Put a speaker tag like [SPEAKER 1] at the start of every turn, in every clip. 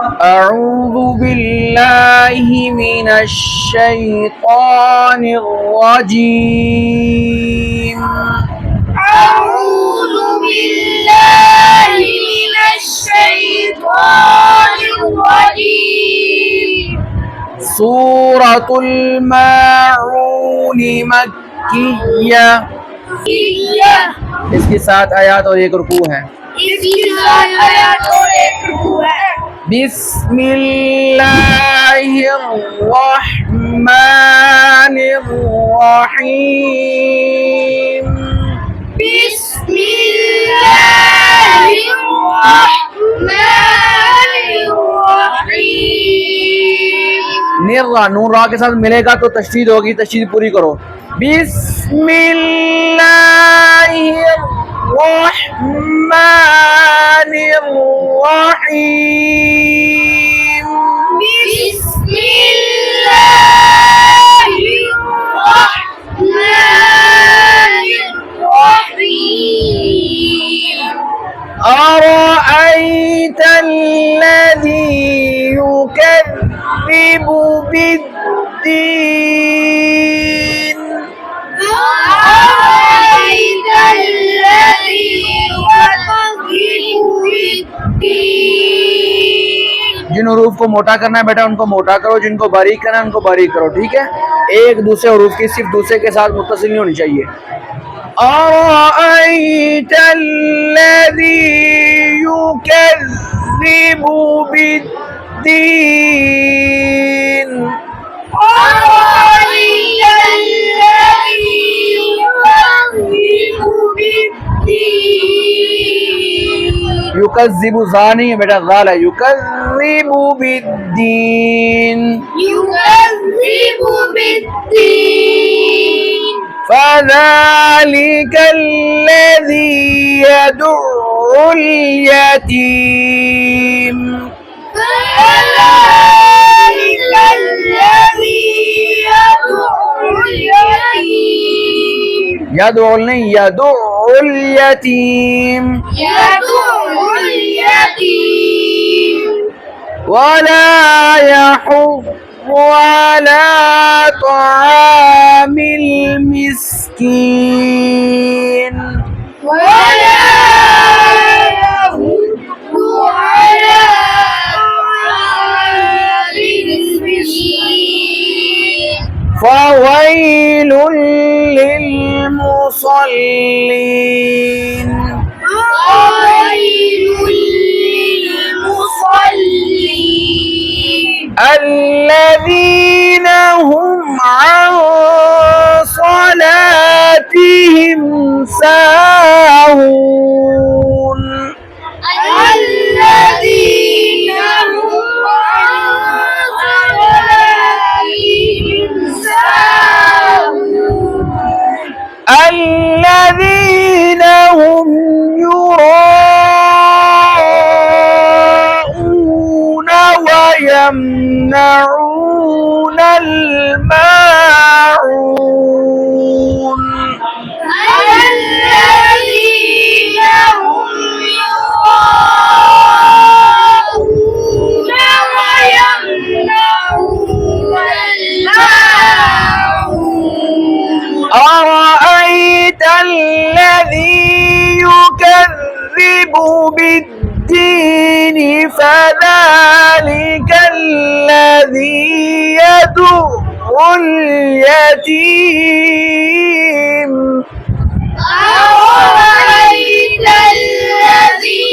[SPEAKER 1] أعوذ بالله من الشيطان الرجيم.
[SPEAKER 2] أعوذ بالله من الشيطان الرجيم.
[SPEAKER 1] سورة الماعون مكية. इसकी 7 आयत और 1 रुकू है।
[SPEAKER 2] इसकी 7 आयत और 1 रुकू है।
[SPEAKER 1] बिस्मिल्लाहिर्रहमानिर्रहीम।
[SPEAKER 2] बिस्मिल्लाहिर्रहमानिर्रहीम।
[SPEAKER 1] निर्रा नून रा के साथ मिलेगा तो तशदीद होगी, तशदीद पूरी करो। बिस्मिल्लाहिर्रहमानिर्रहीम।
[SPEAKER 2] बिस्मिल्लाहिर्रहमानिर्रहीम।
[SPEAKER 1] أرأيت الذي يكذب بالدين.
[SPEAKER 2] أرأيت الذي يكذب بالدين।
[SPEAKER 1] जिन हरूफ को मोटा करना है बेटा उनको मोटा करो, जिनको बारीक करना है उनको बारीक करो, ठीक है। एक दूसरे हरूफ की सिर्फ दूसरे के साथ मुत्तसिल नहीं होनी चाहिए। أرأيت الذي يكذب بالدين.
[SPEAKER 2] أرأيت الذي يكذب بالدين.
[SPEAKER 1] युकज़्ज़िबु ज़ा नहीं है बेटा, ज़ाल है। युकज़्ज़िबु बिद्दीन।
[SPEAKER 2] يكذب بالدين.
[SPEAKER 1] فذلك الذي يدع اليتيم.
[SPEAKER 2] فذلك الذي يدع اليتيم.
[SPEAKER 1] يدع नहीं, يدع اليتيم.
[SPEAKER 2] يدع اليتيم.
[SPEAKER 1] ولا يحض على طعام المسكين.
[SPEAKER 2] ولا يحض على طعام المسكين.
[SPEAKER 1] فويل للمصلين.
[SPEAKER 2] ويل للمصلين.
[SPEAKER 1] الذين هم عن صلاتهم ساهون.
[SPEAKER 2] الذين هم عن صلاتهم ساهون.
[SPEAKER 1] الذين هم يراءون ويمنعون الماعون.
[SPEAKER 2] الذين هم يراءون ويمنعون الماعون.
[SPEAKER 1] أرأيت الذي يكذب بالدين. فذلك الذي يدع اليتيم.
[SPEAKER 2] أرأيت الذي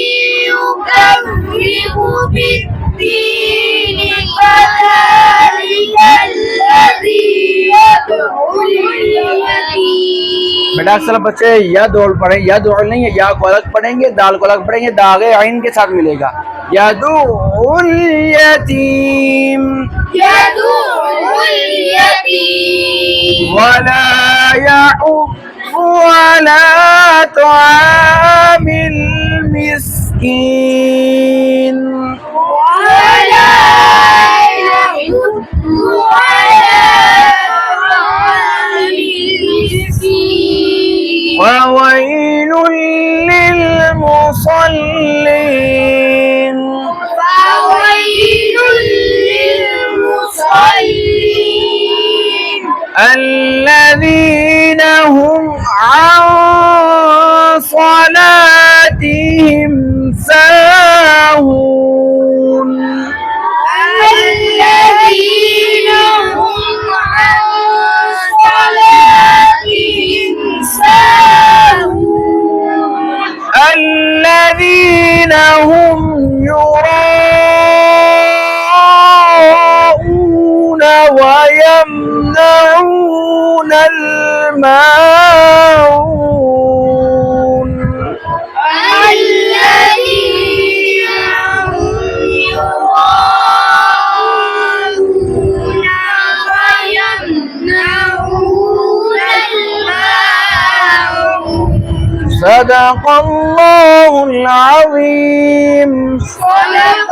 [SPEAKER 2] يكذب بالدين. فذلك الذي يدع اليتيم.
[SPEAKER 1] बेटा अक्सर बच्चे या दौड़ पढ़े, या दौड़ नहीं है, या को अलग पढ़ेंगे, दाल को अलग पढ़ेंगे, दागे आइन के साथ मिलेगा। यदुल यतीम
[SPEAKER 2] يدع اليتيم.
[SPEAKER 1] वला यहुद्दु अला तआमिल मिस्कीन.
[SPEAKER 2] ولا يحض على طعام المسكين.
[SPEAKER 1] وويل للمصلين.
[SPEAKER 2] فويل
[SPEAKER 1] الذين هم عن صلاتهم ساهون
[SPEAKER 2] الذين هم عن صلاتهم ساهون
[SPEAKER 1] الذين هم يراءون ويمنعون الماعون
[SPEAKER 2] الذين هم يراءون ويمنعون الماعون
[SPEAKER 1] صدق الله العظيم.
[SPEAKER 2] صدق